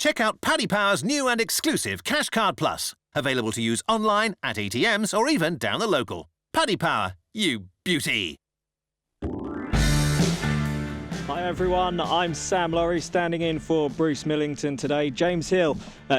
Check out Paddy Power's new and exclusive Cash Card Plus, available to use online, at ATMs, or even down the local. Paddy Power, you beauty. Hi everyone, I'm Sam Laurie standing in for Bruce Millington today. James Hill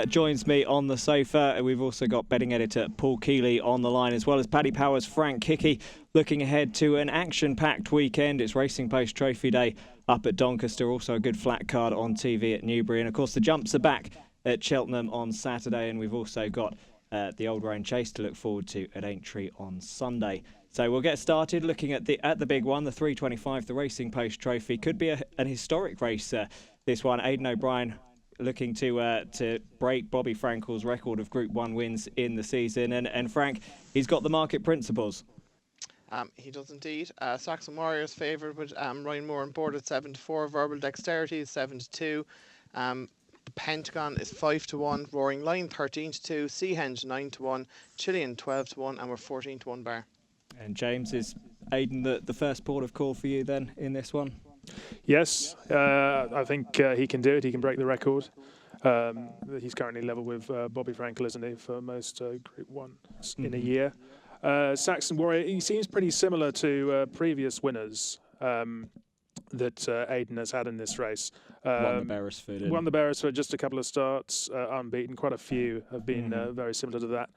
joins me on the sofa. We've also got betting editor Paul Keeley on the line, as well as Paddy Power's Frank Hickey, looking ahead to an action-packed weekend. It's Racing Post Trophy Day up at Doncaster, also a good flat card on TV at Newbury. And of course the jumps are back at Cheltenham on Saturday, and we've also got the Old Roan Chase to look forward to at Aintree on Sunday. So we'll get started looking at the big one, the 325, the Racing Post Trophy. Could be an historic race, this one. Aidan O'Brien looking to break Bobby Frankel's record of Group 1 wins in the season. And Frank, he's got the market principles. He does indeed. Saxon Warriors favoured with Ryan Moore on board at 7-4. Verbal Dexterity is 7-2. The Pentagon is 5-1. Roaring Lion 13-2. Seahenge 9-1. Chilean 12-1. And we're 14-1 bar. And James, is Aidan the first port of call for you then in this one? Yes, I think he can do it. He can break the record. He's currently level with Bobby Frankel, isn't he, for most Group 1 in a year. Saxon Warrior, he seems pretty similar to previous winners that Aidan has had in this race. Won the Beresford. Won the Beresford, just a couple of starts, unbeaten. Quite a few have been very similar to that.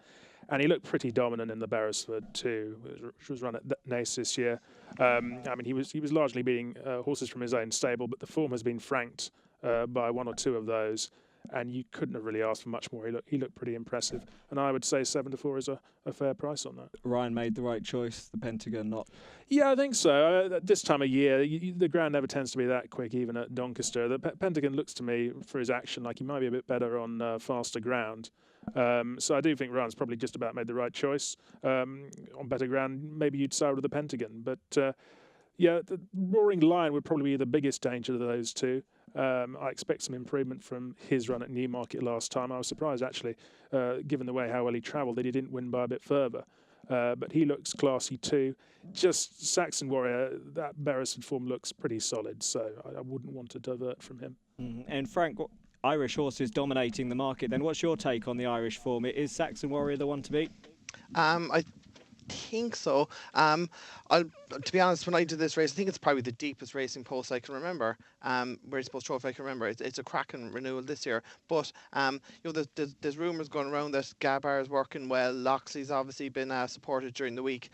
And he looked pretty dominant in the Beresford too, which was run at Naas this year. I mean, he was largely beating horses from his own stable, but the form has been franked by one or two of those, and you couldn't have really asked for much more. He looked pretty impressive, and I would say 7-4 is a fair price on that. Ryan made the right choice. The Pentagon not. Yeah, I think so. This time of year, the ground never tends to be that quick, even at Doncaster. The Pentagon looks to me, for his action, like he might be a bit better on faster ground. So I do think Ryan's probably just about made the right choice. On better ground, maybe you'd side with the Pentagon. But yeah, the Roaring Lion would probably be the biggest danger of those two. I expect some improvement from his run at Newmarket last time. I was surprised, actually, given the way how well he travelled, that he didn't win by a bit further. But he looks classy too. Just Saxon Warrior, that Beresford form looks pretty solid, so I wouldn't want to divert from him. And Frank, Irish horses dominating the market then. What's your take on the Irish form? Is Saxon Warrior the one to beat? I think so. To be honest, when I did this race, I think it's probably the deepest Racing Post I can remember. Racing Post Trophy I can remember. It's a cracking renewal this year. But there's rumours going around that Gabar is working well. Loxley's obviously been supported during the week.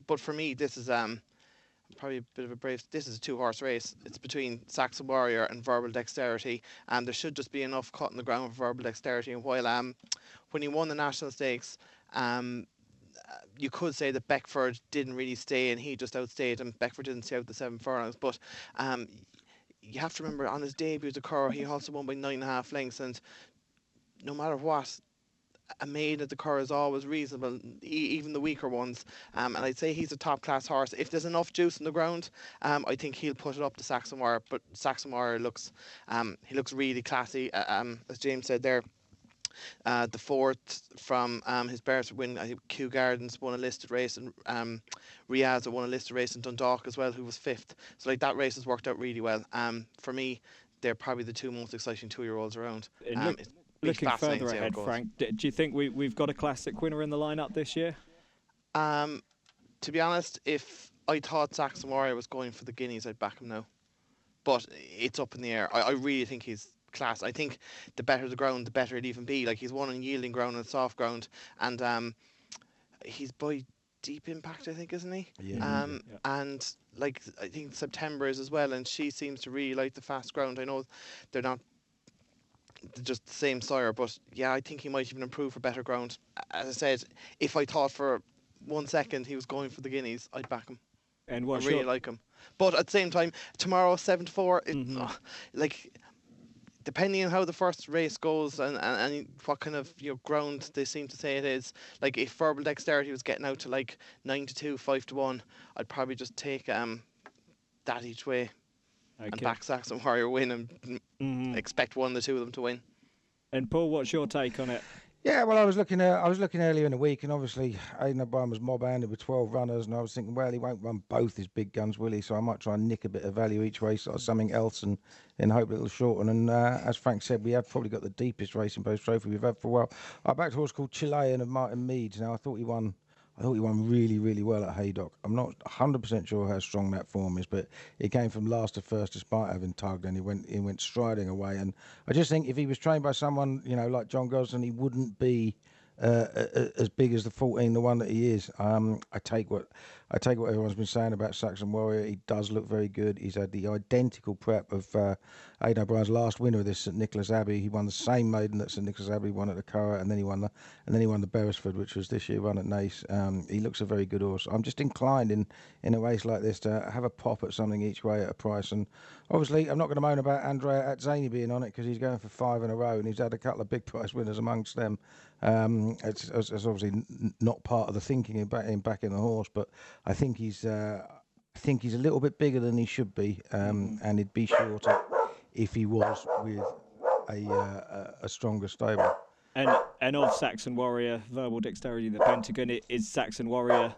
But for me, this is probably a bit of a brave. This is a two-horse race. It's between Saxon Warrior and Verbal Dexterity, and there should just be enough cut in the ground for Verbal Dexterity. And while when he won the National Stakes, you could say that Beckford didn't really stay, and he just outstayed him. Beckford didn't stay out the 7 furlongs, but you have to remember on his debut at the Curragh, he also won by 9.5 lengths, and no matter what, a maiden at the Curragh is always reasonable, even the weaker ones. And I'd say he's a top-class horse. If there's enough juice in the ground, I think he'll put it up to Saxon Warrior. But Saxon Warrior looks really classy. As James said there, the fourth from his Beresford win, I think Kew Gardens won a listed race, and Riaz won a listed race in Dundalk as well, who was 5th. So like that race has worked out really well. For me, they're probably the two most exciting 2-year-olds around. Looking further ahead, Frank, do you think we've got a classic winner in the lineup this year? To be honest, if I thought Saxon Warrior was going for the Guineas, I'd back him now. But it's up in the air. I really think he's class. I think the better the ground, the better it'd even be. Like, he's won on yielding ground and soft ground, and he's by Deep Impact, I think, isn't he? Yeah. And like, I think September is as well, and she seems to really like the fast ground. I know they're not just the same sire, but yeah, I think he might even improve for better ground. As I said, if I thought for 1 second he was going for the Guineas, I'd back him. And I really like him. But at the same time, tomorrow 7-4, like, depending on how the first race goes and what kind of ground they seem to say it is, like if Verbal Dexterity was getting out to like 9-2, 5-1, I'd probably just take that each way. Okay. And back Saxon Warrior win and expect one of the two of them to win. And Paul, what's your take on it? Yeah, well, I was looking earlier in the week, and obviously Aidan O'Brien was mob-handed with 12 runners, and I was thinking, well, he won't run both his big guns, will he? So I might try and nick a bit of value each race or something else, and in hope it'll shorten. And as Frank said, we have probably got the deepest Racing Post Trophy we've had for a while. I backed a horse called Chilean of Martin Meads. Now I thought he won really, really well at Haydock. I'm not 100% sure how strong that form is, but he came from last to first despite having tugged, and he went striding away. And I just think if he was trained by someone, like John Gosden, he wouldn't be as big as the 14 to 1 that he is. I take what everyone's been saying about Saxon Warrior. He does look very good. He's had the identical prep of Aidan O'Brien's last winner of this, St Nicholas Abbey. He won the same maiden that St Nicholas Abbey won at the Curragh, and then he won the Beresford, which was this year run at Naas. He looks a very good horse. I'm just inclined in a race like this to have a pop at something each way at a price. And obviously, I'm not going to moan about Andrea Atzani being on it because he's going for 5 in a row, and he's had a couple of big price winners amongst them. It's obviously not part of the thinking in backing the horse, but I think he's a little bit bigger than he should be, and he'd be shorter if he was with a stronger stable. And of Saxon Warrior, Verbal Dexterity, the Pentagon, is Saxon Warrior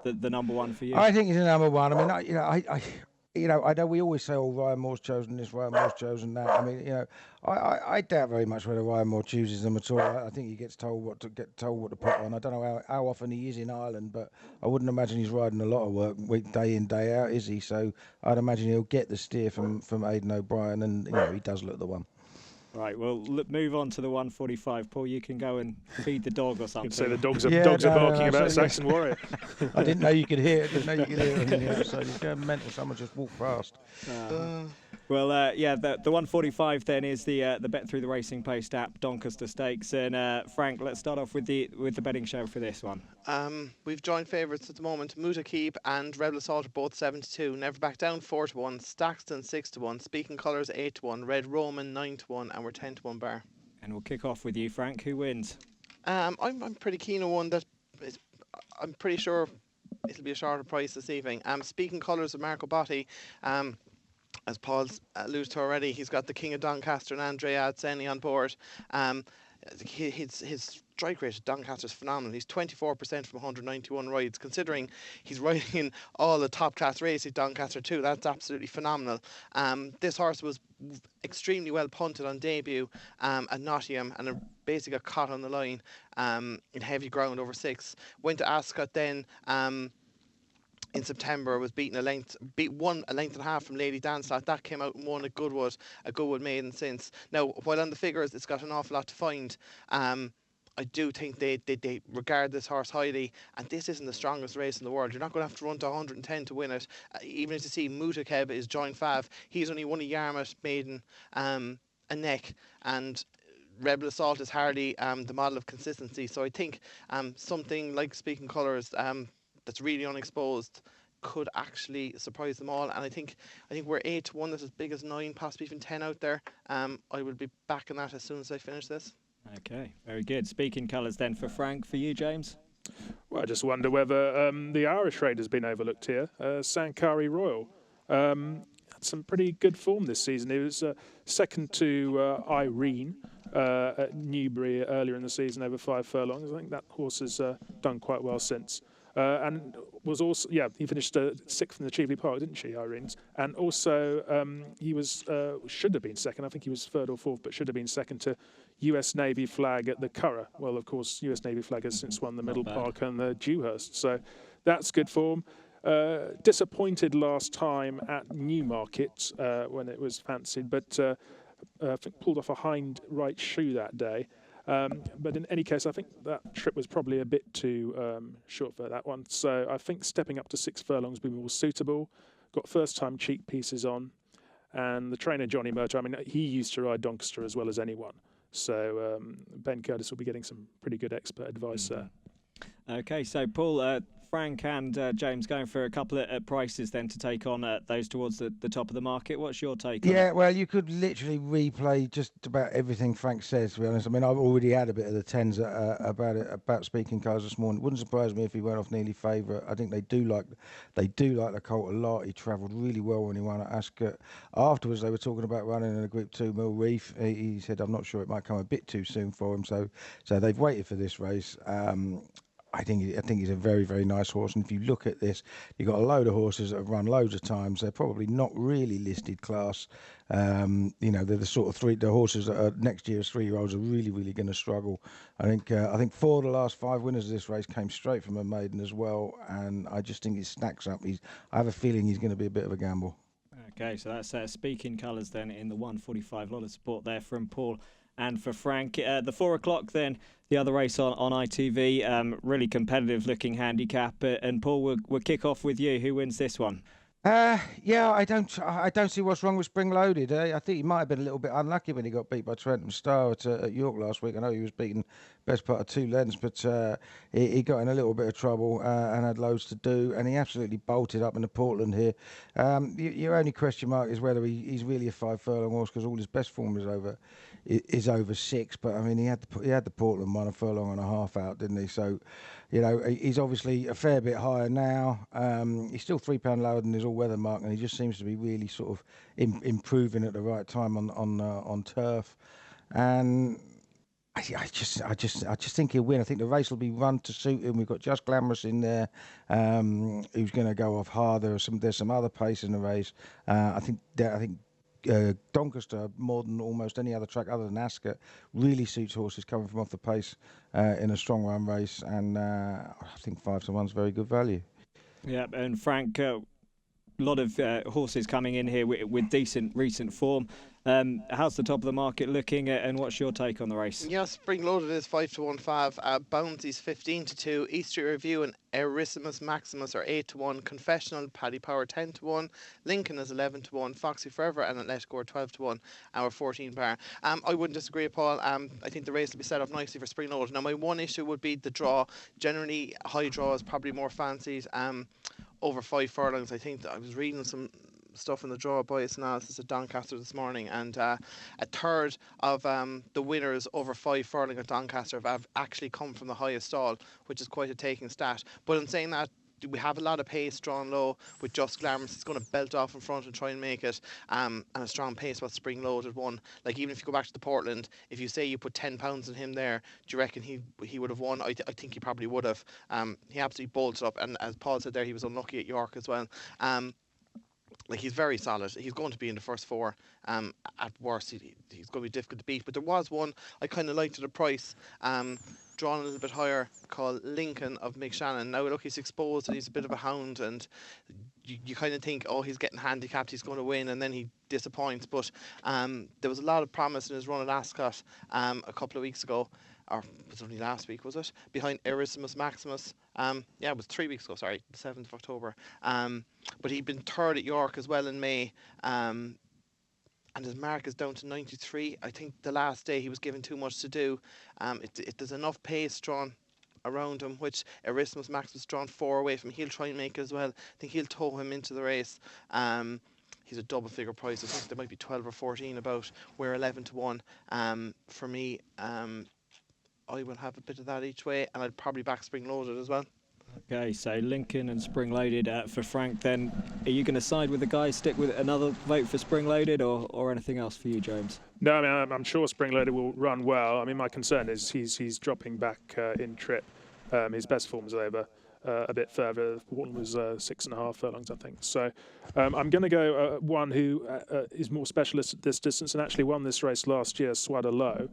the number one for you? I think he's the number one. I mean, I know we always say, Ryan Moore's chosen this, Ryan Moore's chosen that. I mean, I doubt very much whether Ryan Moore chooses them at all. I think he gets told what to put on. I don't know how often he is in Ireland, but I wouldn't imagine he's riding a lot of work day in, day out, is he? So I'd imagine he'll get the steer from Aidan O'Brien, and he does look the one. Right, well, move on to the 145. Paul, you can go and feed the dog or something. You can say the dogs are barking about Saxon Warrior. I didn't know you could hear it. So he's going mental. Someone just walked past. Well, the 145 then is the Bet Through the Racing Post app, Doncaster Stakes. And Frank, let's start off with the betting show for this one. We've joint favourites at the moment. Muta Keep and Rebel Assault are both 7-2. Never Back Down 4-1. Staxton 6-1. Speaking Colours 8-1. Red Roman 9-1, and we're 10-1 bar. And we'll kick off with you, Frank. Who wins? I'm pretty keen on one that I'm pretty sure it'll be a shorter price this evening. Speaking Colours of Marco Botti. As Paul's alluded to already, he's got the King of Doncaster and Andrea Atzeni on board. His strike rate at Doncaster is phenomenal. He's 24% from 191 rides. Considering he's riding in all the top class races at Doncaster too, that's absolutely phenomenal. This horse was extremely well punted on debut at Nottingham, and basically got caught on the line in heavy ground over 6. Went to Ascot then. In September, was won a length and a half from Lady Danslot. That came out and won at Goodwood maiden since. Now, while on the figures, it's got an awful lot to find. I do think they regard this horse highly, and this isn't the strongest race in the world. You're not going to have to run to 110 to win it. Even if you see Mutakeb is joint fav, he's only won a Yarmouth maiden, a neck, and Rebel Assault is hardly the model of consistency. So I think something like Speaking Colours that's really unexposed could actually surprise them all. And I think we're 8-1. That's as big as 9, possibly even 10 out there. I will be backing that as soon as I finish this. Okay, very good. Speaking Colours then for Frank. For you, James? Well, I just wonder whether the Irish raid has been overlooked here. Sankari Royal had some pretty good form this season. He was second to Irene at Newbury earlier in the season over 5 furlongs. I think that horse has done quite well since. And was also, he finished 6th in the Cheveley Park, didn't she, Irene's? And also, he should have been second. I think he was 3rd or 4th, but should have been second to US Navy Flag at the Curragh. Well, of course, US Navy Flag has since won the Middle Park and the Dewhurst. So that's good form. Disappointed last time at Newmarket when it was fancied, but I think pulled off a hind right shoe that day. But in any case, I think that trip was probably a bit too short for that one. So I think stepping up to 6 furlongs would be more suitable. Got first-time cheek pieces on. And the trainer, Johnny Murto, I mean, he used to ride Doncaster as well as anyone. So Ben Curtis will be getting some pretty good expert advice there. Okay, so Paul, Frank and James going for a couple of prices then to take on those towards the top of the market. What's your take on it? Yeah, well, you could literally replay just about everything Frank says. To be honest, I mean, I've already had a bit of the tens about speaking cars this morning. Wouldn't surprise me if he went off nearly favourite. I think they do like the Colt a lot. He travelled really well when he won at Ascot. Afterwards, they were talking about running in a Group 2 Mill Reef. He said, "I'm not sure it might come a bit too soon for him." So they've waited for this race. I think he's a very, very nice horse. And if you look at this, you've got a load of horses that have run loads of times. They're probably not really listed class. They're the sort of the horses that are next year's 3-year-olds are really, really going to struggle. I think 4 of the last 5 winners of this race came straight from a maiden as well. And I just think he stacks up. I have a feeling he's going to be a bit of a gamble. Okay, so that's speaking colours then in the 145. A lot of support there from Paul and for Frank. The 4 o'clock then, the other race on ITV, really competitive looking handicap. And Paul, we'll kick off with you. Who wins this one? Yeah, I don't see what's wrong with Spring Loaded. I think he might have been a little bit unlucky when he got beat by Trentham Star at York last week. I know he was beaten best part of 2 lengths, but he got in a little bit of trouble and had loads to do, and he absolutely bolted up into Portland here. Your only question mark is whether he's really a 5 furlong horse, because all his best form is over 6. But I mean, he had the Portland one a furlong and a half out, didn't he? So, he's obviously a fair bit higher now. He's still £3 lower than his all-weather mark, and he just seems to be really sort of improving at the right time on turf. And I just think he'll win. I think the race will be run to suit him. We've got Just Glamorous in there, who's going to go off hard. There's some other pace in the race. I think Doncaster, more than almost any other track other than Ascot, really suits horses coming from off the pace in a strong run race, and I think 5 to 1's very good value. Yeah, and Frank, a lot of horses coming in here with decent recent form. How's the top of the market looking, and what's your take on the race? Yeah, Spring Loaded is 5 to 1 fav. Bounty's 15 to 2. Easter Review and Erissimus Maximus are 8 to 1. Confessional, Paddy Power 10 to 1. Lincoln is 11 to 1. Foxy Forever and Atletico are 12 to 1. Our 14 bar. I wouldn't disagree, Paul. I think the race will be set up nicely for Spring Loaded. Now, my one issue would be the draw. Generally, high draw is probably more fancied. Over 5 furlongs, I think I was reading some stuff in the draw bias analysis at Doncaster this morning, and a third of the winners over 5 furlong at Doncaster have actually come from the highest stall, which is quite a taking stat. But in saying that, we have a lot of pace drawn low with Just Glamorous. It's going to belt off in front and try and make it, and a strong pace what Spring Loaded won. Like, even if you go back to the Portland, if you say you put £10 in him there, do you reckon he would have won? I think he probably would have. He absolutely bolted up, and as Paul said there, he was unlucky at York as well. He's very solid. He's going to be in the first 4. At worst, he's going to be difficult to beat. But there was one I kind of liked at a price, drawn a little bit higher, called Lincoln of Mick Shannon. Now, look, he's exposed and he's a bit of a hound, and you kind of think, oh, he's getting handicapped, he's going to win, and then he disappoints. But there was a lot of promise in his run at Ascot a couple of weeks ago. Or was it only last week, was it? Behind Erissimus Maximus. It was 3 weeks ago, sorry, the 7th of October. But he'd been 3rd at York as well in May. And his mark is down to 93. I think the last day he was given too much to do. There's enough pace drawn around him, which Erissimus Maximus drawn 4 away from. He'll try and make it as well. I think he'll tow him into the race. He's a double figure price. I think there might be 12 or 14 about. We're 11 to 1. For me, I will have a bit of that each way, and I'd probably back Spring Loaded as well. Okay, so Lincoln and Spring Loaded for Frank then. Are you going to side with the guys, stick with another vote for Spring Loaded, or anything else for you, James? No, I mean, I'm sure Spring Loaded will run well. I mean, my concern is he's dropping back in trip. His best form is over a bit further. One was 6.5 furlongs, I think. So I'm going to go one who is more specialist at this distance and actually won this race last year, Swada Low.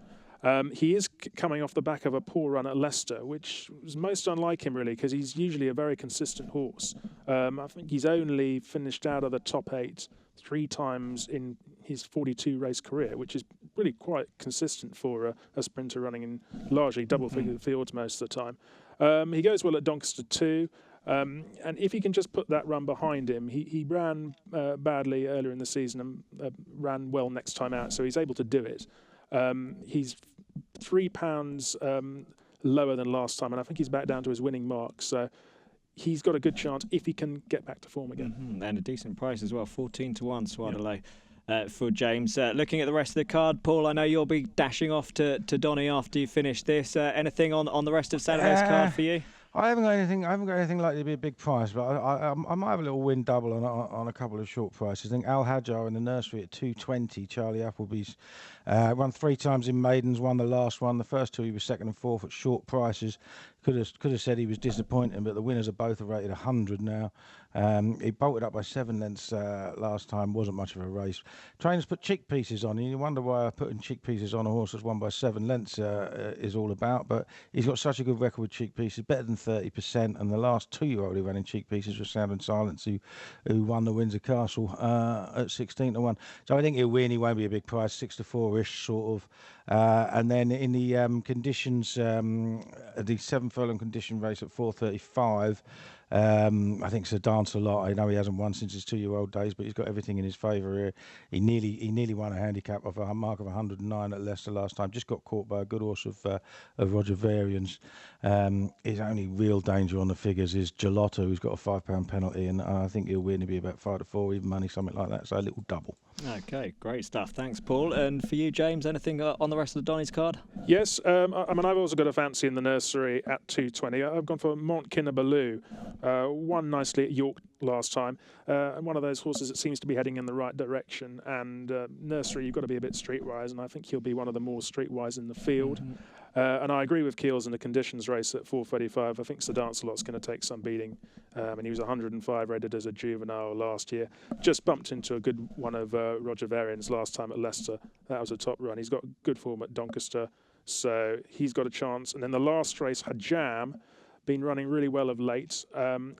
He is coming off the back of a poor run at Leicester, which was most unlike him, really, because he's usually a very consistent horse. I think he's only finished out of the top 8 3 times in his 42 race career, which is really quite consistent for a sprinter running in largely double-figure fields most of the time. He goes well at Doncaster too. And if he can just put that run behind him, he ran badly earlier in the season and ran well next time out, so he's able to do it. He's £3 lower than last time, and I think he's back down to his winning mark. So he's got a good chance if he can get back to form again. And a decent price as well, 14-1 Swadalay. For James. Looking at the rest of the card, Paul, I know you'll be dashing off to Donny after you finish this. Anything on the rest of Saturday's card for you? I haven't got anything likely to be a big price, but I might have a little win double on a couple of short prices. I think Al Hajar in the nursery at 220. Charlie Appleby's won 3 times in maidens, won the last one. The first 2 he was second and fourth at short prices. Could have said he was disappointing, but the winners are both rated 100 now. He bolted up by 7 lengths last time. Wasn't much of a race. Trainers put cheek pieces on. You wonder why putting cheek pieces on a horse that's won by 7 lengths is all about. But he's got such a good record with cheek pieces, better than 30%. And the last 2-year-old who ran in cheek pieces was Sound and Silence, who won the Windsor Castle at 16-1. So I think he'll win. He won't be a big price, 6-4-ish sort of. And then in the conditions, the 7 furlong condition race at 4:35. I think Sir Dance a lot. I know he hasn't won since his 2-year-old days, but he's got everything in his favour here. He nearly won a handicap of a mark of 109 at Leicester last time. Just got caught by a good horse of Roger Varian's. His only real danger on the figures is Gelotto, who's got a £5 penalty, and I think he'll win. He'll be about 5-4, even money, something like that. So a little double. Okay, great stuff. Thanks, Paul. And for you, James, anything on the rest of the Donny's card? Yes, I mean, I've also got a fancy in the nursery at 220. I've gone for Mont Kinabalu. Won nicely at York last time. And one of those horses that seems to be heading in the right direction. And nursery, you've got to be a bit streetwise, and I think he'll be one of the more streetwise in the field. And I agree with Keels in the conditions race at 4:35. I think Sir Dancelot's going to take some beating. And he was 105 rated as a juvenile last year. Just bumped into a good one of Roger Varian's last time at Leicester. That was a top run. He's got good form at Doncaster, so he's got a chance. And then the last race, Hajam, been running really well of late.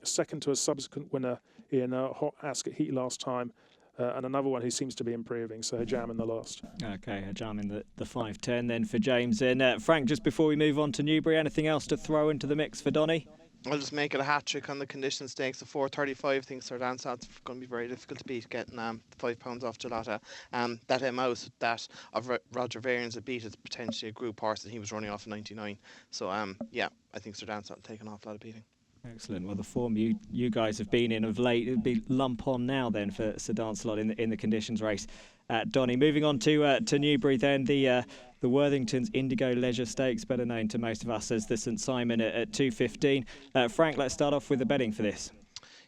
Second to a subsequent winner in a hot Ascot Heat last time. And another one who seems to be improving, so Hajam in the last. Okay, Hajam in the 5:10 then for James. And Frank, just before we move on to Newbury, anything else to throw into the mix for Donny? I'll just make it a hat trick on the condition stakes. A 4:35. I think Sir Dancelot's going to be very difficult to beat, getting £5 off Gelata. That mouse that of Roger Varian's that beat is potentially a group horse, and he was running off 99. So yeah, I think Sir Dancelot will take an awful lot of beating. Excellent. Well, the form you guys have been in of late, it'd be lump on now then for Sir Dancelot in the conditions race at Donny. Moving on to Newbury then, the Worthington's Indigo Leisure Stakes, better known to most of us as the St Simon at 2:15. Frank, let's start off with the betting for this.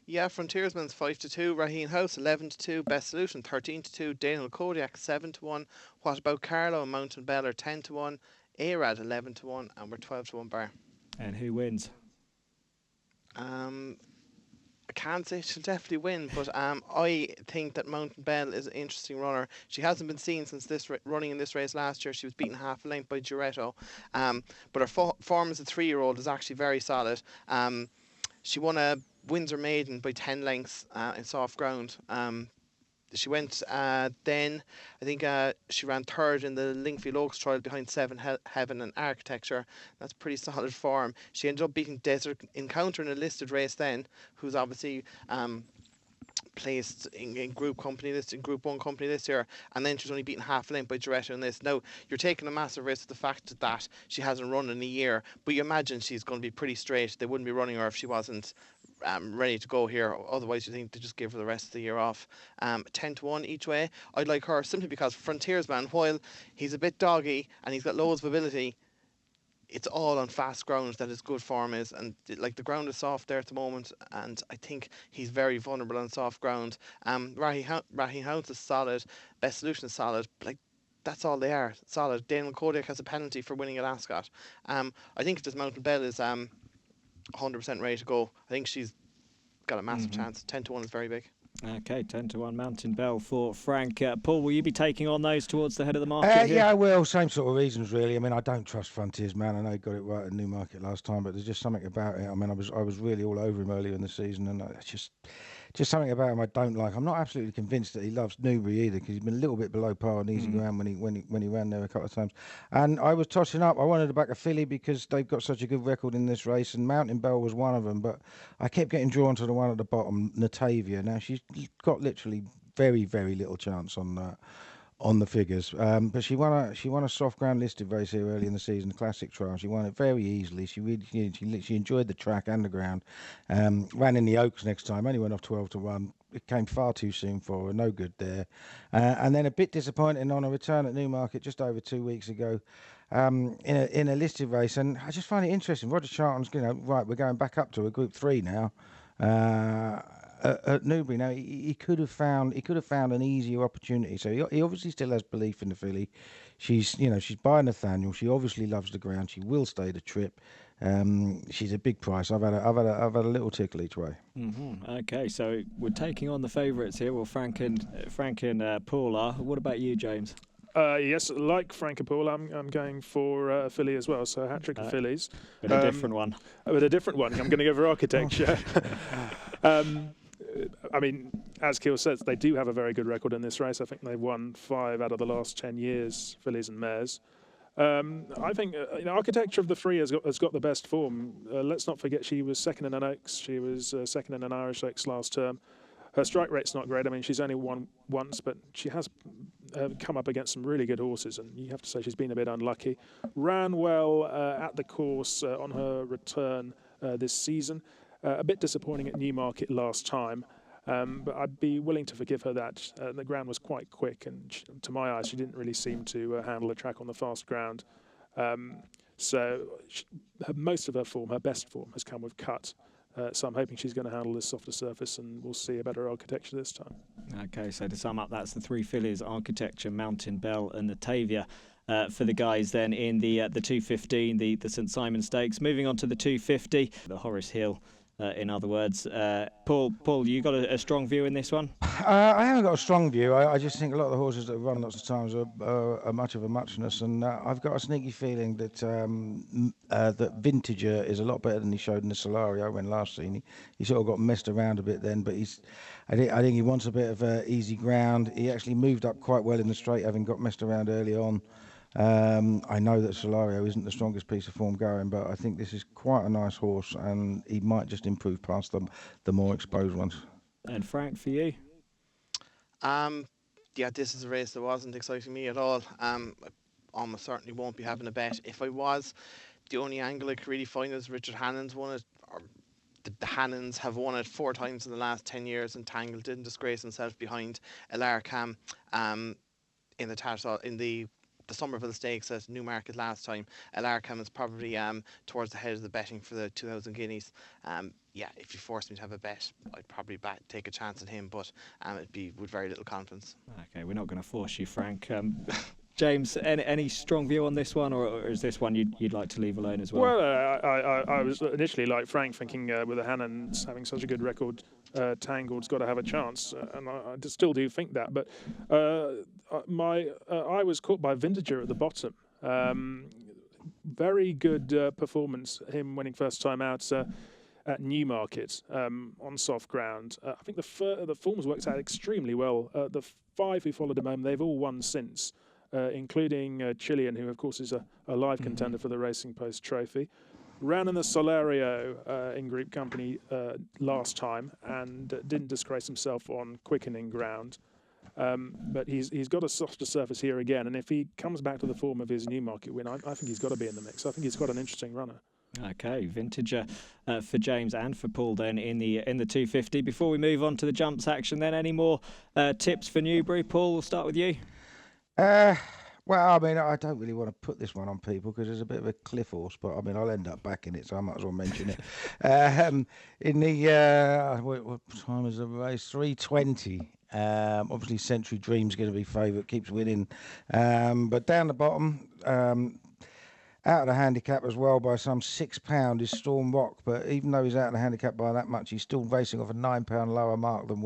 Yeah, Frontiersman's 5-2, Raheen House 11-2, Best Solution 13-2, Daniel Kodiak 7-1. What About Carlo and Mountain Bell are 10-1, Arad 11-1, and we're 12-1 bar. And who wins? I can't say she'll definitely win, but I think that Mountain Bell is an interesting runner. She hasn't been seen since running in this race last year. She was beaten half a length by Giretto, but her form as a 3-year-old is actually very solid. She won a Windsor Maiden by 10 lengths in soft ground. She went then, I think she ran third in the Lingfield Oaks trial behind Seven Heaven and Architecture. That's pretty solid form. She ended up beating Desert Encounter in a listed race then, who's obviously placed in Group 1 company this year, and then she was only beaten half a length by Giretto in this. Now, you're taking a massive risk with the fact that she hasn't run in a year, but you imagine she's going to be pretty straight. They wouldn't be running her if she wasn't ready to go here. Otherwise, you think they just give her the rest of the year off. 10-1 each way. I'd like her simply because Frontiersman, while he's a bit doggy and he's got loads of ability, it's all on fast ground that his good form is, and like the ground is soft there at the moment, and I think he's very vulnerable on soft ground. Raheen Hounds is solid, Best Solution is solid, like that's all they are, solid. Daniel Kodiak has a penalty for winning at Ascot. I think this Mountain Bell is 100% ready to go. I think she's got a massive chance. 10-1 is very big. Okay, 10-1 Mountain Bell for Frank. Paul, will you be taking on those towards the head of the market here? Yeah, I will. Same sort of reasons, really. I mean, I don't trust Frontiersman. I know he got it right at Newmarket last time, but there's just something about it. I mean, I was really all over him earlier in the season, and it's just something about him I don't like. I'm not absolutely convinced that he loves Newbury either, because he's been a little bit below par on easy ground when he ran there a couple of times. And I was tossing up. I wanted to back a filly because they've got such a good record in this race, and Mountain Bell was one of them. But I kept getting drawn to the one at the bottom, Natavia. Now she's got literally very, very little chance on on the figures. But she won a soft ground listed race here early in the season, the Classic Trial. She won it very easily. She enjoyed the track and the ground. Ran in the Oaks next time. Only went off 12-1. It came far too soon for her. No good there. And then a bit disappointing on a return at Newmarket just over 2 weeks ago. In a listed race, and I just find it interesting. Roger Charlton's, right, we're going back up to a Group 3 now. At Newbury now, he could have found an easier opportunity. So he obviously still has belief in the filly. She's by Nathaniel. She obviously loves the ground. She will stay the trip. She's a big price. I've had a little tickle each way. Mm-hmm. Okay, so we're taking on the favourites here. Well, Frank and Paul are. What about you, James? Yes, like Frank and Paul, I'm going for a filly as well. So a hat-trick of fillies. But a different one. But a different one. I'm going to go for Architecture. I mean, as Keel says, they do have a very good record in this race. I think they've won 5 out of the last 10 years, fillies and mares. I think Architecture of the 3 has got the best form. Let's not forget she was second in an Oaks. She was second in an Irish Oaks last term. Her strike rate's not great. I mean, she's only won once, but she has come up against some really good horses, and you have to say she's been a bit unlucky. Ran well at the course on her return this season. A bit disappointing at Newmarket last time, but I'd be willing to forgive her that. The ground was quite quick, and to my eyes, she didn't really seem to handle the track on the fast ground. Most of her form, her best form, has come with cut. So I'm hoping she's going to handle this softer surface, and we'll see a better Architecture this time. Okay, so to sum up, that's the 3 fillies: Architecture, Mountain Belle, and Natavia. For the guys then in the 215, the St Simon Stakes. Moving on to the 250, the Horace Hill. In other words, Paul, you got a strong view in this one? I haven't got a strong view. I just think a lot of the horses that have run lots of times are much of a muchness, and I've got a sneaky feeling that that Vintager is a lot better than he showed in the Solario when last seen. He sort of got messed around a bit then, but I think he wants a bit of easy ground. He actually moved up quite well in the straight, having got messed around early on. I know that Solario isn't the strongest piece of form going, but I think this is quite a nice horse, and he might just improve past the more exposed ones. And Frank, for you? Yeah, this is a race that wasn't exciting me at all. I almost certainly won't be having a bet. If I was, the only angle I could really find is Richard Hannon's won it, or the Hannons have won it 4 times in the last 10 years, and Tangle didn't disgrace himself behind Alarcam in the Somerville Stakes at Newmarket last time. Alarcam is probably towards the head of the betting for the 2,000 guineas. Yeah, if you forced me to have a bet, I'd probably take a chance on him, but it'd be with very little confidence. Okay, we're not going to force you, Frank. James, any strong view on this one, or is this one you'd like to leave alone as well? Well, I was initially like Frank, thinking with the Hannons having such a good record, Tangled's got to have a chance, and I still do think that. But I was caught by Vintager at the bottom. Very good performance, him winning first time out at Newmarket on soft ground. I think the form's worked out extremely well. The 5 who followed him home, they've all won since. Including Chilean, who of course is a live contender for the Racing Post Trophy. Ran in the Solario in group company last time and didn't disgrace himself on quickening ground. But he's got a softer surface here again, and if he comes back to the form of his Newmarket win, I think he's got to be in the mix. I think he's got an interesting runner. Okay, Vintager for James and for Paul then in the 250. Before we move on to the jumps action, then any more tips for Newbury? Paul, we'll start with you. Well, I mean, I don't really want to put this one on people because it's a bit of a cliff horse, but I mean, I'll end up backing it, so I might as well mention it. In the what time is the race? 3:20. Obviously, Century Dream's going to be favourite, keeps winning, but down the bottom, out of the handicap as well by some £6 is Storm Rock. But even though he's out of the handicap by that much, he's still racing off a £9 lower mark than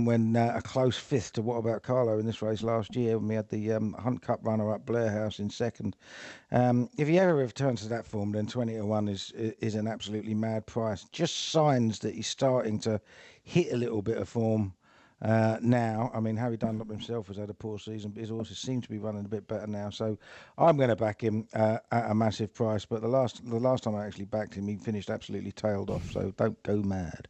when a close 5th to What About Carlo in this race last year when we had the Hunt Cup runner-up Blair House in second. If he ever returns to that form, then 20-1 is an absolutely mad price. Just signs that he's starting to hit a little bit of form. now. I mean, Harry Dunlop himself has had a poor season, but his horses seem to be running a bit better now. So I'm going to back him at a massive price. But the last time I actually backed him, he finished absolutely tailed off. So don't go mad.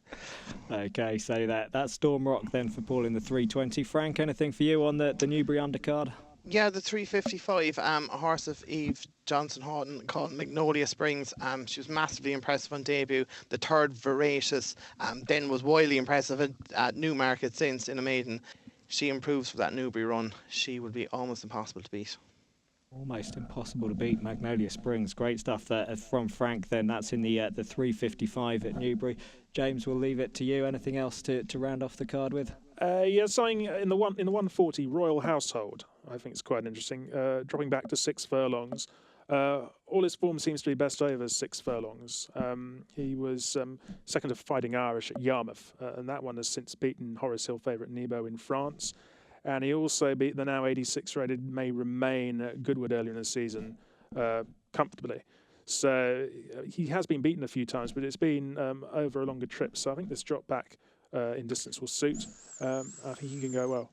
Okay, so that's Storm Rock then for Paul in the 320. Frank, anything for you on the Newbury undercard? Yeah, the 355, a horse of Eve Johnson Houghton called Magnolia Springs. She was massively impressive on debut. The third Voracious then was wildly impressive at Newmarket since in a maiden. She improves for that Newbury run. She will be almost impossible to beat. Almost impossible to beat. Magnolia Springs. Great stuff there from Frank then. That's in the 355 at Newbury. James, we'll leave it to you. Anything else to round off the card with? Something in the 140 Royal Household. I think it's quite interesting. Dropping back to 6 furlongs. All his form seems to be best over 6 furlongs. He was second to Fighting Irish at Yarmouth, and that one has since beaten Horace Hill favourite Nebo in France. And he also beat the now 86 rated May Remain at Goodwood earlier in the season comfortably. So he has been beaten a few times, but it's been over a longer trip. So I think this drop back in distance will suit. I think he can go well.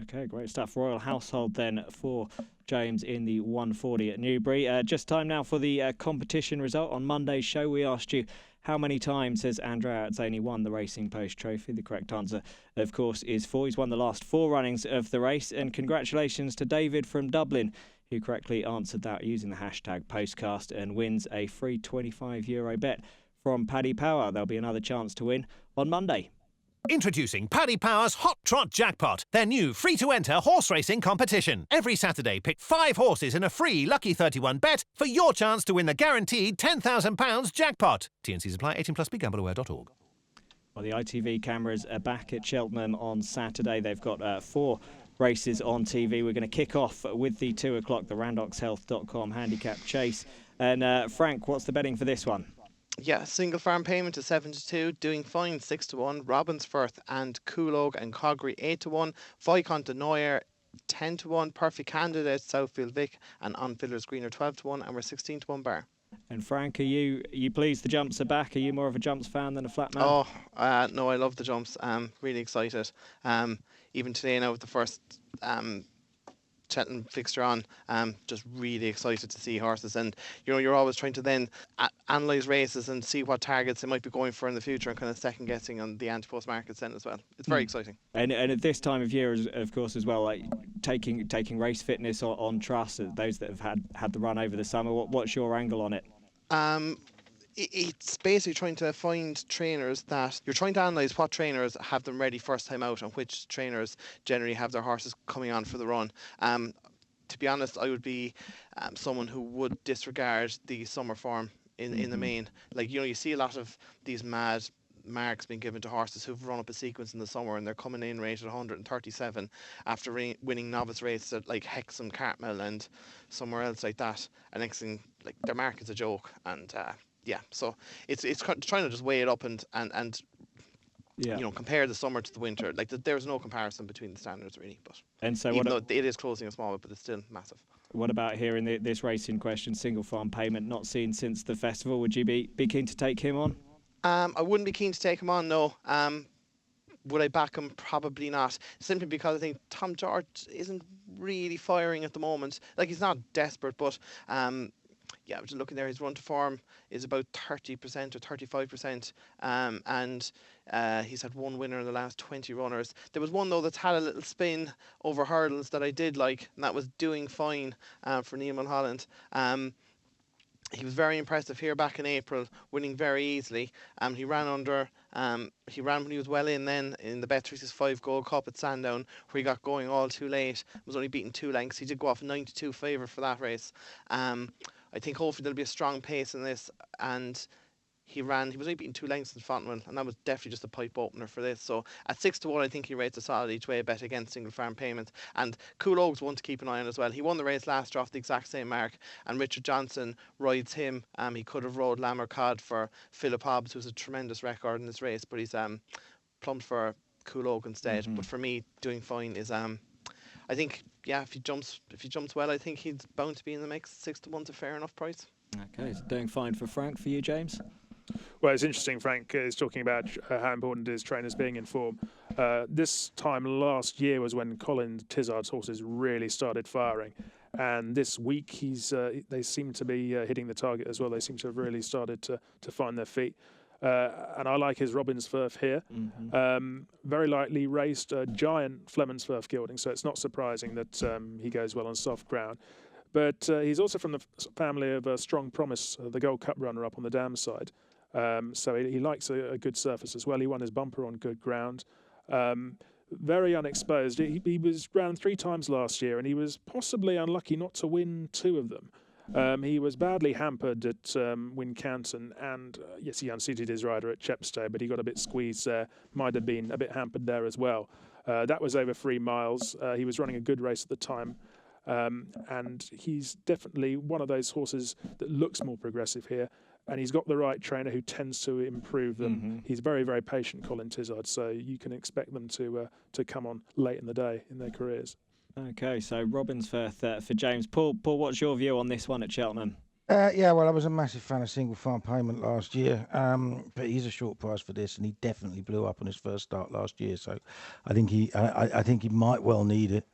Okay, great stuff. Royal Household then for James in the 140 at Newbury. Just time now for the competition result. On Monday's show, we asked you how many times has Andrea Atzeni won the Racing Post Trophy. The correct answer, of course, is 4. He's won the last 4 runnings of the race. And congratulations to David from Dublin, who correctly answered that using the hashtag Postcast and wins a free €25 bet from Paddy Power. There'll be another chance to win on Monday. Introducing Paddy Power's Hot Trot Jackpot, their new free-to-enter horse racing competition. Every Saturday, pick 5 horses in a free Lucky 31 bet for your chance to win the guaranteed £10,000 jackpot. T&Cs apply. 18+. BeGambleAware.org. Well, the ITV cameras are back at Cheltenham on Saturday. They've got 4 races on TV. We're going to kick off with the 2 o'clock, the randoxhealth.com handicap chase. And Frank, what's the betting for this one? Yeah, single farm payment is 7-2, Doing Fine 6-1, Robbinsfirth and Coolog and Coggery 8-1, Viscount de Noyer 10-1, Perfect Candidate Southfield Vic and On Fiddler's Green are 12-1, and we're 16-1 bar. And Frank, are you pleased the jumps are back? Are you more of a jumps fan than a flat man? Oh, no, I love the jumps. Really excited. Even today now with the first Cheltenham fixture on, just really excited to see horses. And you're always trying to then analyse races and see what targets they might be going for in the future, and kind of second guessing on the anti-post markets then as well. It's very exciting. And at this time of year, of course, as well, like taking race fitness on trust, those that have had the run over the summer. What's your angle on it? It's basically trying to find trainers that you're trying to analyse what trainers have them ready first time out and which trainers generally have their horses coming on for the run. To be honest, I would be someone who would disregard the summer form in the main. Like, you see a lot of these mad marks being given to horses who've run up a sequence in the summer and they're coming in rated 137 after winning novice races at like Hexham, Cartmel and somewhere else like that. And next thing, like, their mark is a joke. And yeah, so it's trying to just weigh it up and compare the summer to the winter. Like, there's no comparison between the standards really. But and so even though it is closing a small bit, but it's still massive. What about here in this race in question, single farm payment, not seen since the festival? Would you be keen to take him on? I wouldn't be keen to take him on, no. Would I back him? Probably not. Simply because I think Tom George isn't really firing at the moment. Like, he's not desperate, but yeah, just looking there, his run to form is about 30% or 35%, and he's had 1 winner in the last 20 runners. There was one though that's had a little spin over hurdles that I did like, and that was Doing Fine for Neil Mulholland. He was very impressive here back in April, winning very easily. He ran when he was well in then in the Bet365 Gold Cup at Sandown, where he got going all too late. Was only beaten 2 lengths. He did go off 92 favour for that race. I think hopefully there'll be a strong pace in this, and he was only beaten 2 lengths in Fontwell, and that was definitely just a pipe opener for this. So at 6-1, I think he rates a solid each way bet against single farm payment. And Cool Oak's one to keep an eye on as well. He won the race last year off the exact same mark, and Richard Johnson rides him. He could have rode Lammer Cod for Philip Hobbs, who's a tremendous record in this race, but he's plumped for Cool Oak instead. But for me, Doing Fine is I think, yeah, if he jumps well, I think he's bound to be in the mix. 6-1's a fair enough price. Okay, so Doing Fine for Frank. For you, James? Well, it's interesting. Frank is talking about how important it is trainers being in form. This time last year was when Colin Tizard's horses really started firing. And this week, they seem to be hitting the target as well. They seem to have really started to find their feet. And I like his Robin's Firth here. Very lightly raced, giant Fleming's Firth gelding, so it's not surprising that he goes well on soft ground. But he's also from the family of Strong Promise, the Gold Cup runner-up on the dam side. So he likes a good surface as well. He won his bumper on good ground. Very unexposed. He was round 3 times last year, and he was possibly unlucky not to win 2 of them. He was badly hampered at Wincanton, and yes, he unseated his rider at Chepstow, but he got a bit squeezed there. Might have been a bit hampered there as well. That was over 3 miles. He was running a good race at the time. And he's definitely one of those horses that looks more progressive here, and he's got the right trainer who tends to improve them. He's very, very patient, Colin Tizard, so you can expect them to come on late in the day in their careers. Okay, so Robin's Firth for James. Paul, what's your view on this one at Cheltenham? Yeah, well, I was a massive fan of Single Farm Payment last year, but he's a short price for this, and he definitely blew up on his first start last year. So I think he might well need it.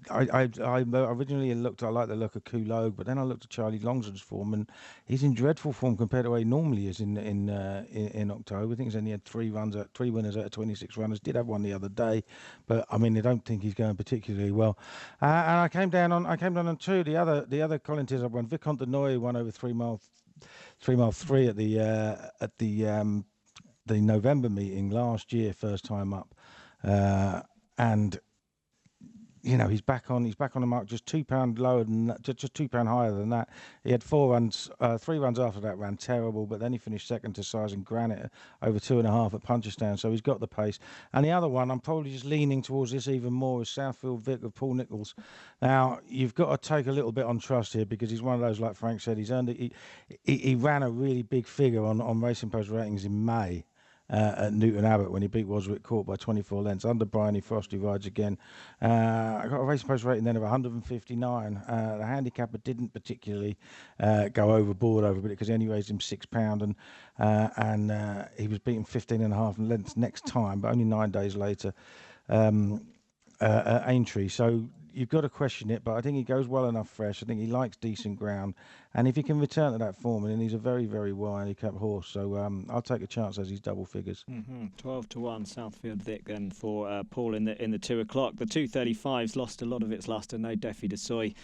I originally looked. I like the look of Kulog, but then I looked at Charlie Longson's form, and he's in dreadful form compared to where he normally is in October. I think he's only had 3 winners out of 26 runners. Did have one the other day, but I mean, I don't think he's going particularly well. And I came down on 2. The other Colin Tizard won. Vicomte de Noy won over 3 mile 3 at the November meeting last year, first time up, and. You know, he's back on the mark, just £2 lower than that, just £2 higher than that. He had 4 runs, 3 runs after that ran terrible, but then he finished second to Size and Granite over 2.5 at Punchestown, so he's got the pace. And the other one, I'm probably just leaning towards this even more, is Southfield Vic of Paul Nicholls. Now, you've got to take a little bit on trust here, because he's one of those, like Frank said, he ran a really big figure on Racing Post ratings in May. At Newton Abbott when he beat Waswick Court by 24 lengths. Under Bryony Frost, he rides again. I got a Racing Post rating then of 159. The handicapper didn't particularly go overboard over it because he only raised him £6, and he was beaten 15.5 lengths next time, but only 9 days later at Aintree. So you've got to question it, but I think he goes well enough fresh. I think he likes decent ground, and if he can return to that form, and he's a very, very well handicapped horse, so I'll take a chance as he's double figures. 12-1 Southfield Vic then for Paul in the 2 o'clock. The 235's lost a lot of its luster. No Defi de Soy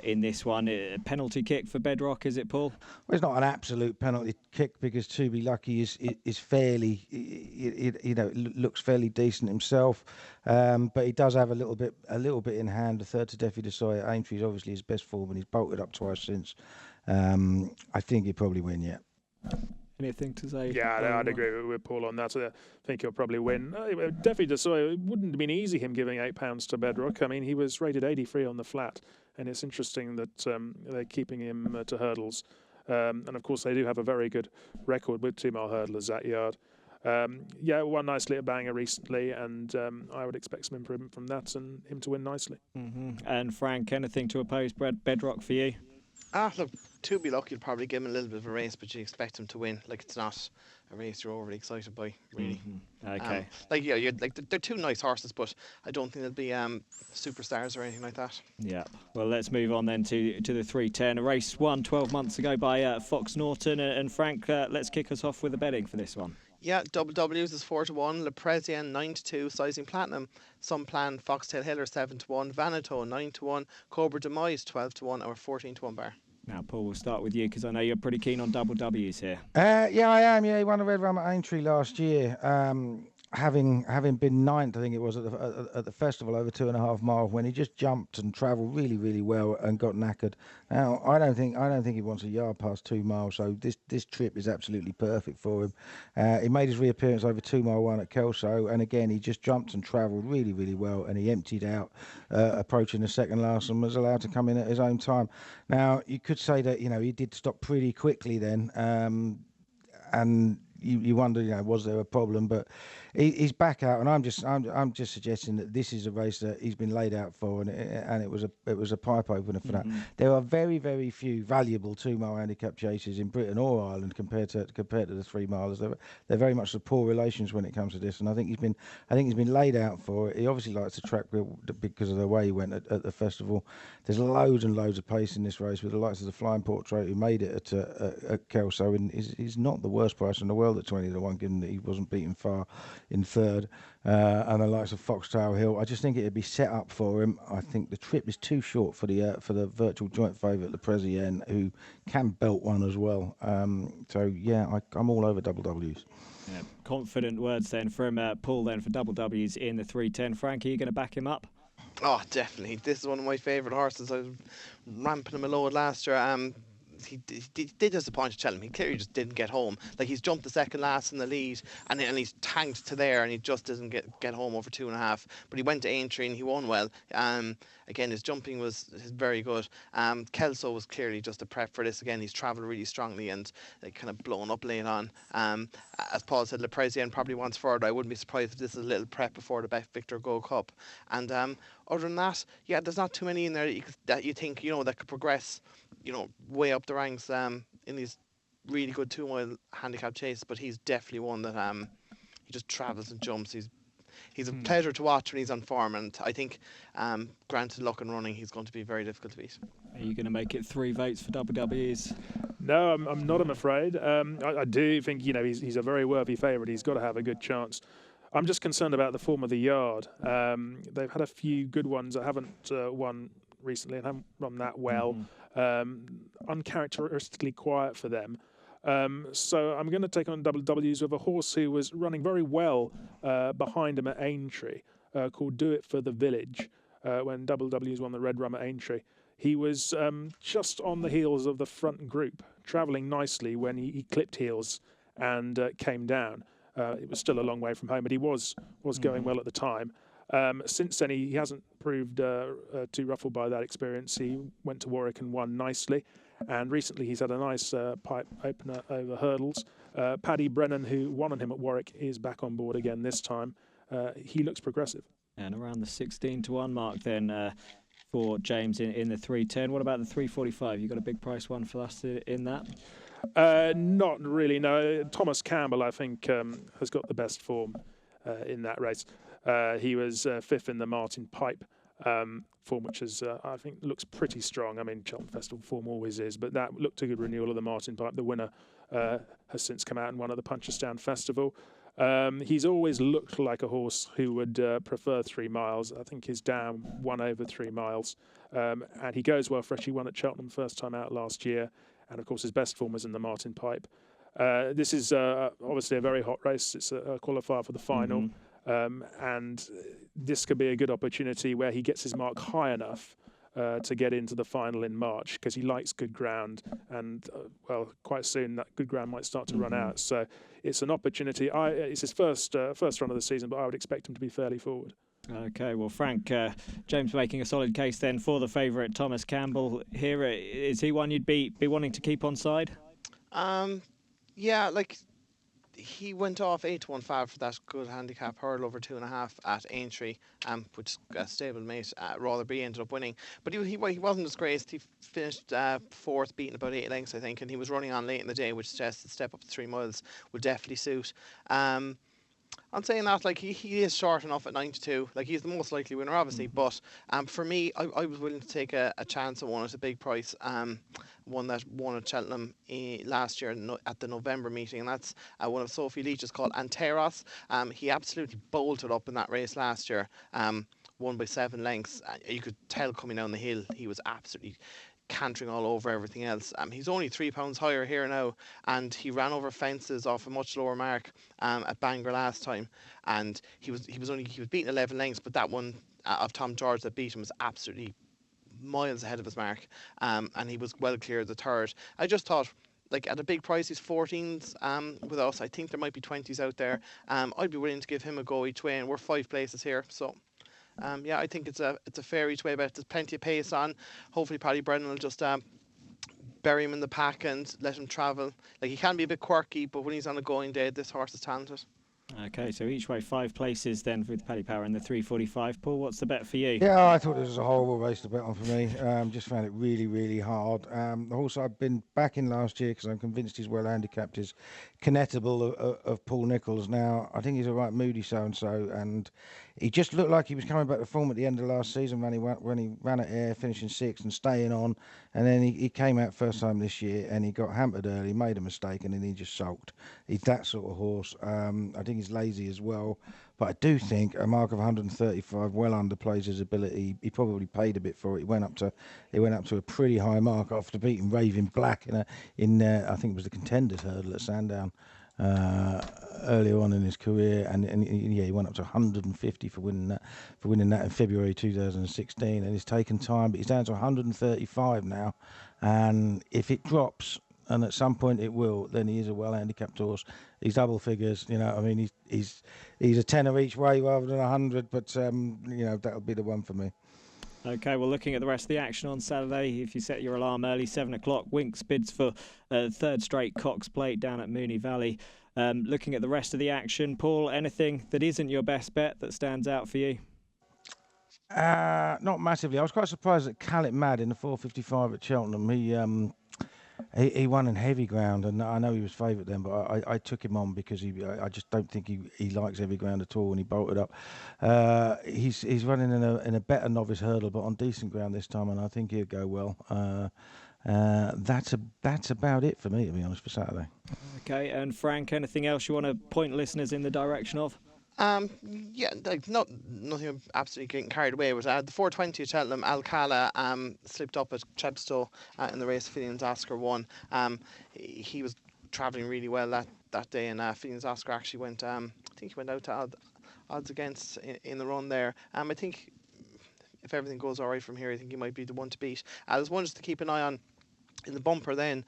in this one. A penalty kick for Bedrock, is it, Paul? Well, it's not an absolute penalty kick, because To Be Lucky is fairly, looks fairly decent himself, but he does have a little bit in hand. The third to Defi de Soy at Aintree is obviously his best form, and he's bolted up twice since. I think he'll probably win yet. Anything to say? Yeah, I'd agree with Paul on that. I think he'll probably win. Defi de Soy, it wouldn't have been easy him giving £8 to Bedrock. I mean, he was rated 83 on the flat, and it's interesting that they're keeping him to hurdles. And of course, they do have a very good record with 2 mile hurdlers at Yard. Won nicely at Bangor recently, and I would expect some improvement from that and him to win nicely. And Frank, anything to oppose Bedrock for you? Look, To Be Lucky will probably give him a little bit of a race, but you expect him to win. Like, it's not a race you're overly excited by, really. Okay. They're 2 nice horses, but I don't think they'll be superstars or anything like that. Yeah. Well, let's move on then to the 310. A race won 12 months ago by Fox Norton. And Frank, let's kick us off with the betting for this one. Yeah, Double W's is 4-1, Le Presien 9-2, Sizing Platinum, Some Plan, Foxtail Hiller 7-1, Vanato 9-1, Cobra Demise 12-1, or 14-1 bar. Now, Paul, we'll start with you because I know you're pretty keen on Double W's here. Yeah, I am. Yeah, he won the Red Rum at Aintree last year. Having been 9th, I think it was at the festival over 2.5 miles, when he just jumped and travelled really, really well and got knackered. Now I don't think he wants a yard past 2 miles, so this trip is absolutely perfect for him. He made his reappearance over 2 mile 1 at Kelso, and again he just jumped and travelled really, really well, and he emptied out approaching the second last and was allowed to come in at his own time. Now you could say that he did stop pretty quickly then, and you wonder, was there a problem? But he's back out, and I'm just suggesting that this is a race that he's been laid out for, and it was a pipe opener for that. There are very, very few valuable 2-mile handicap chases in Britain or Ireland compared to the 3 milers. They're very much the poor relations when it comes to this, and I think he's been laid out for it. He obviously likes the track because of the way he went at the festival. There's loads and loads of pace in this race with the likes of the Flying Portrait who made it at Kelso, and he's not the worst price in the world at 20-1, given that he wasn't beaten far in third, and the likes of Foxtail Hill. I just think it'd be set up for him. I think the trip is too short for the virtual joint favourite, the Prezien, who can belt one as well. So yeah, I'm all over double W's. Yeah, confident words then from Paul then for double W's in the 310. Frank, are you going to back him up? Oh, definitely. This is one of my favourite horses. I was ramping him a load last year. He did disappoint at Cheltenham. He clearly just didn't get home. Like, he's jumped the second last in the lead, and he's tanked to there, and he just doesn't get home over 2.5. But he went to Aintree and he won well. Again, his jumping was very good. Kelso was clearly just a prep for this. Again, he's travelled really strongly and kind of blown up late on. As Paul said, Le Prezien probably wants further. I wouldn't be surprised if this is a little prep before the Victor Gold Cup. And other than that, yeah, there's not too many in there that you think, that could progress, way up the ranks in these really good 2-mile handicap chases. But he's definitely one that he just travels and jumps. He's a pleasure to watch when he's on form, and I think, granted luck and running, he's going to be very difficult to beat. Are you going to make it 3 votes for double W's? No, I'm not, I'm afraid. I do think, he's a very worthy favourite. He's got to have a good chance. I'm just concerned about the form of the yard. They've had a few good ones that haven't won recently and haven't run that well. Uncharacteristically quiet for them. So I'm going to take on double W's with a horse who was running very well behind him at Aintree, called Do It for the Village, when double W's won the Red Rum at Aintree. He was just on the heels of the front group, travelling nicely when he clipped heels and came down. It was still a long way from home, but he was going well at the time. Since then, he hasn't proved too ruffled by that experience. He went to Warwick and won nicely. And recently he's had a nice pipe opener over hurdles. Paddy Brennan, who won on him at Warwick, is back on board again this time. He looks progressive. And around the 16-1 mark then for James in the 310. What about the 345? You got a big price one for us in that? Not really, no. Thomas Campbell, I think, has got the best form in that race. He was fifth in the Martin Pipe. Form which is, I think, looks pretty strong. I mean, Cheltenham Festival form always is, but that looked a good renewal of the Martin Pipe. The winner has since come out and won at the Punchestown Festival. He's always looked like a horse who would prefer 3 miles. I think his down won over 3 miles. And he goes well fresh. He won at Cheltenham first time out last year. And, of course, his best form was in the Martin Pipe. This is obviously a very hot race. It's a qualifier for the final. And this could be a good opportunity where he gets his mark high enough to get into the final in March, because he likes good ground, and quite soon that good ground might start to run out. So it's an opportunity. It's his first run of the season, but I would expect him to be fairly forward. Okay, well, Frank, James making a solid case then for the favourite Thomas Campbell here. Is he one you'd be wanting to keep on side? Yeah, he went off 8-1-5 for that good handicap hurdle over 2.5 at Aintree, which stablemate Rotherby ended up winning. But he wasn't disgraced. He finished fourth, beating about 8 lengths, I think, and he was running on late in the day, which suggests the step up to 3 miles will definitely suit. I'm saying that, he is short enough at 9-2. He's the most likely winner, obviously. But for me, I was willing to take a chance on one at a big price. One that won at Cheltenham last year at the November meeting, and that's one of Sophie Leach's called Anteros. He absolutely bolted up in that race last year, won by 7 lengths. You could tell coming down the hill, he was absolutely cantering all over everything else. He's only £3 higher here now, and he ran over fences off a much lower mark at Bangor last time, and he was beating 11 lengths, but that one of Tom George that beat him was absolutely miles ahead of his mark, and he was well clear of the third. I just thought, at a big price, he's 14s with us. I think there might be 20s out there. I'd be willing to give him a go each way, and we're 5 places here, so I think it's a fair each way bet. There's plenty of pace on. Hopefully Paddy Brennan will just bury him in the pack and let him travel. He can be a bit quirky, but when he's on a going day, this horse is talented. Okay, so each way 5 places then with Paddy Power in the 3:45. Paul, what's the bet for you? Yeah, I thought this was a horrible race to bet on for me. Just found it really, really hard. The horse I've been backing last year because I'm convinced he's well handicapped is Connectable of Paul Nicholls. Now, I think he's a right moody so-and-so, and he just looked like he was coming back to form at the end of last season when he ran at Ayr, finishing 6th and staying on. And then he came out first time this year and he got hampered early, made a mistake, and then he just sulked. He's that sort of horse. I think he's lazy as well. But I do think a mark of 135 well underplays his ability. He probably paid a bit for it. He went up to a pretty high mark after beating Raving Black in I think it was the Contenders Hurdle at Sandown earlier on in his career, and yeah, he went up to 150 for winning that in February 2016, and it's taken time, but he's down to 135 now, and if it drops, and at some point it will, then he is a well-handicapped horse. He's double figures, you know. I mean, he's a tenner each way rather than 100, but you know, that'll be the one for me. Okay, well, looking at the rest of the action on Saturday, if you set your alarm early, 7 o'clock, Winks bids for third straight Cox Plate down at Mooney Valley. Looking at the rest of the action, Paul, anything that isn't your best bet that stands out for you? Not massively. I was quite surprised that Calip Mad in the 4:55 at Cheltenham. He won in heavy ground, and I know he was favourite then, but I took him on because I just don't think he likes heavy ground at all, and he bolted up. He's running in a better novice hurdle, but on decent ground this time, and I think he'll go well. That's about it for me, to be honest, for Saturday. Okay, and Frank, anything else you want to point listeners in the direction of? Yeah, like nothing I'm absolutely getting carried away with. The 4:20 at Cheltenham, Alcala slipped up at Chepstow in the race. Finian's Oscar won. He was travelling really well that day, and Finian's Oscar actually went. I think he went out to odds against in the run there. I think if everything goes all right from here, I think he might be the one to beat. There's one just to keep an eye on in the bumper then.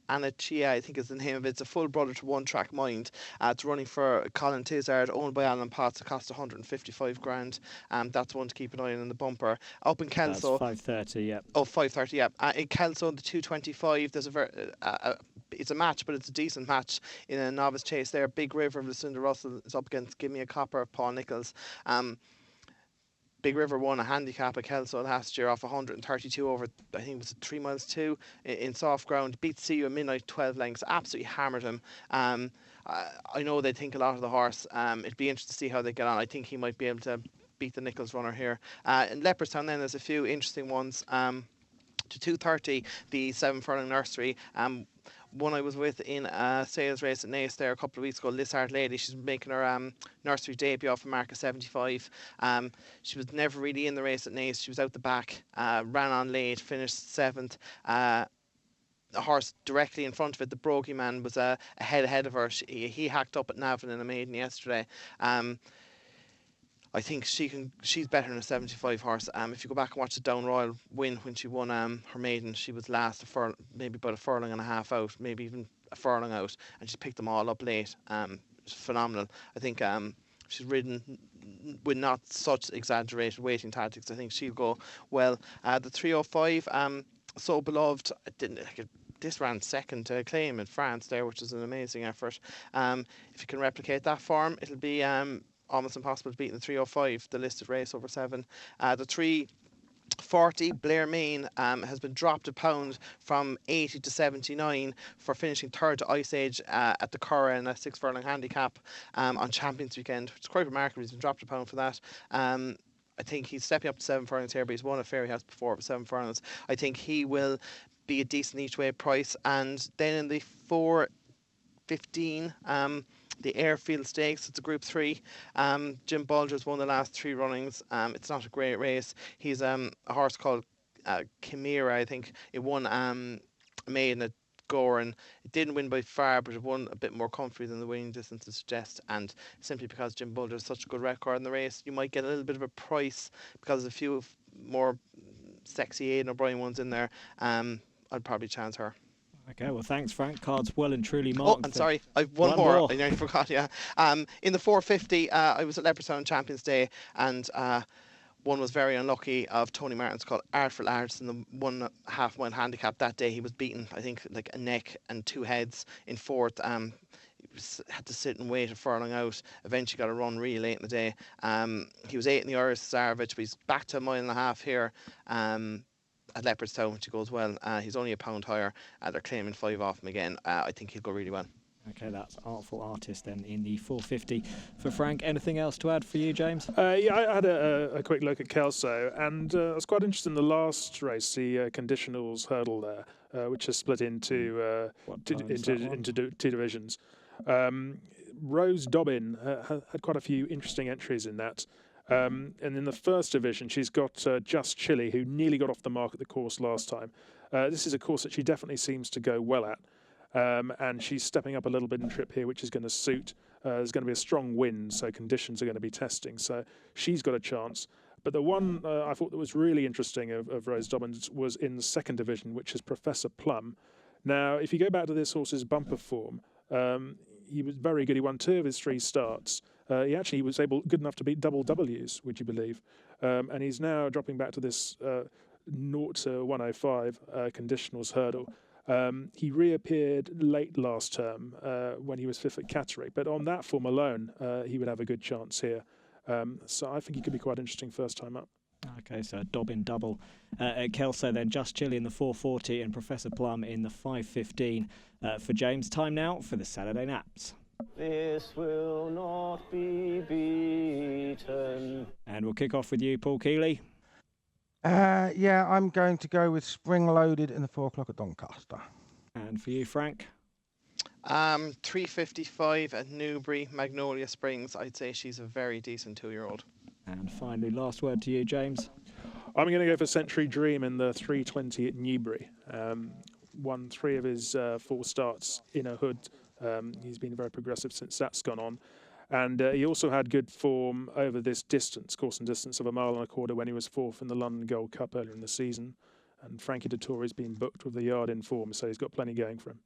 Anna Chia, I think is the name of it. It's a full brother to One Track Mind. It's running for Colin Tizard, owned by Alan Potts. It cost 155 grand. That's one to keep an eye on in the bumper. Up in Kelso. That's 5:30, yeah. Oh, 5:30, yeah. In Kelso, the 225, there's it's a match, but it's a decent match in a novice chase there. Big River of Lucinda Russell is up against Give Me a Copper of Paul Nicholls. Big River won a handicap at Kelso last year off 132 over, I think it was 3 miles 2 in soft ground. Beat CU at midnight 12 lengths, absolutely hammered him. I know they think a lot of the horse. It'd be interesting to see how they get on. I think he might be able to beat the Nicholls runner here. In Leopardstown then there's a few interesting ones. To 2:30, the 7 furlong nursery. One I was with in a sales race at Naas there a couple of weeks ago, Lissard Lady. She's making her nursery debut off a mark of 75. She was never really in the race at Naas. She was out the back, ran on late, finished 7th. A horse directly in front of it, the Brogy Man, was ahead of her. He hacked up at Navan in a maiden yesterday. I think she's better than a 75 horse. If you go back and watch the Down Royal win when she won her maiden, she was last maybe about a furlong and a half out, maybe even a furlong out, and she's picked them all up late. It's phenomenal. I think she's ridden with not such exaggerated waiting tactics. I think she'll go well. The 305, So Beloved, this ran second to Acclaim in France there, which is an amazing effort. If you can replicate that form, it'll be almost impossible to beat in the 305, the listed race over 7. The 340, Blair Main, has been dropped a pound from 80 to 79 for finishing third to Ice Age at the Curragh in a 6 furlong handicap on Champions Weekend, which is quite remarkable. He's been dropped a pound for that. I think he's stepping up to 7 furlongs here, but he's won a Fairy House before with 7 furlongs. I think he will be a decent each way price. And then in the 415, the Airfield Stakes, it's a Group 3. Jim Bulger's won the last 3 runnings. It's not a great race. He's a horse called Chimera, I think. It won maiden at Gore, and it didn't win by far, but it won a bit more comfy than the winning distance would suggest. And simply because Jim Bulger has such a good record in the race, you might get a little bit of a price because there's a few more sexy Aidan O'Brien ones in there. I'd probably chance her. Okay, well, thanks, Frank. Card's well and truly Oh, marked. and sorry, I've one more. I nearly forgot, yeah. In the 450, I was at Leopardstown on Champions Day, and one was very unlucky of Tony Martin's called Artful Arts in the 1.5 mile handicap that day. He was beaten, I think, like a neck and 2 heads in 4th. had to sit and wait a furlong out. Eventually got a run really late in the day. He was 8 in the Irish Tsarevich, but he's back to 1.5 miles here. At Leopardstown, which goes well. He's only a pound higher. They're claiming 5 off him again. I think he'll go really well. Okay, that's Artful Artist then in the 450 for Frank. Anything else to add for you, James? Yeah, I had a quick look at Kelso, and I was quite interested in the last race, the conditionals hurdle there, which is split into two divisions. Rose Dobbin had quite a few interesting entries in that. And in the first division, she's got Just Chili, who nearly got off the mark at the course last time. This is a course that she definitely seems to go well at. And she's stepping up a little bit in trip here, which is going to suit. There's going to be a strong wind, so conditions are going to be testing. So she's got a chance. But the one I thought that was really interesting of Rose Dobbins was in the second division, which is Professor Plum. Now, if you go back to this horse's bumper form, he was very good. He won 2 of his 3 starts. He was good enough to beat double W's, would you believe? And he's now dropping back to this 0 to 105 conditionals hurdle. He reappeared late last term when he was 5th at Catterick, but on that form alone, he would have a good chance here. So I think he could be quite interesting first time up. Okay, so Dobbin double at Kelso, then Just Chili in the 440 and Professor Plum in the 515 for James. Time now for the Saturday Naps. This will not be beaten. And we'll kick off with you, Paul Keeley. Yeah, I'm going to go with Spring Loaded in the 4 o'clock at Doncaster. And for you, Frank? 355 at Newbury, Magnolia Springs. I'd say she's a very decent 2-year-old. And finally, last word to you, James. I'm going to go for Century Dream in the 320 at Newbury. Won 3 of his 4 starts in a hood. He's been very progressive since that's gone on. And he also had good form over this course and distance of 1.25 miles when he was 4th in the London Gold Cup earlier in the season. And Frankie Dettori's been booked with the yard in form, so he's got plenty going for him.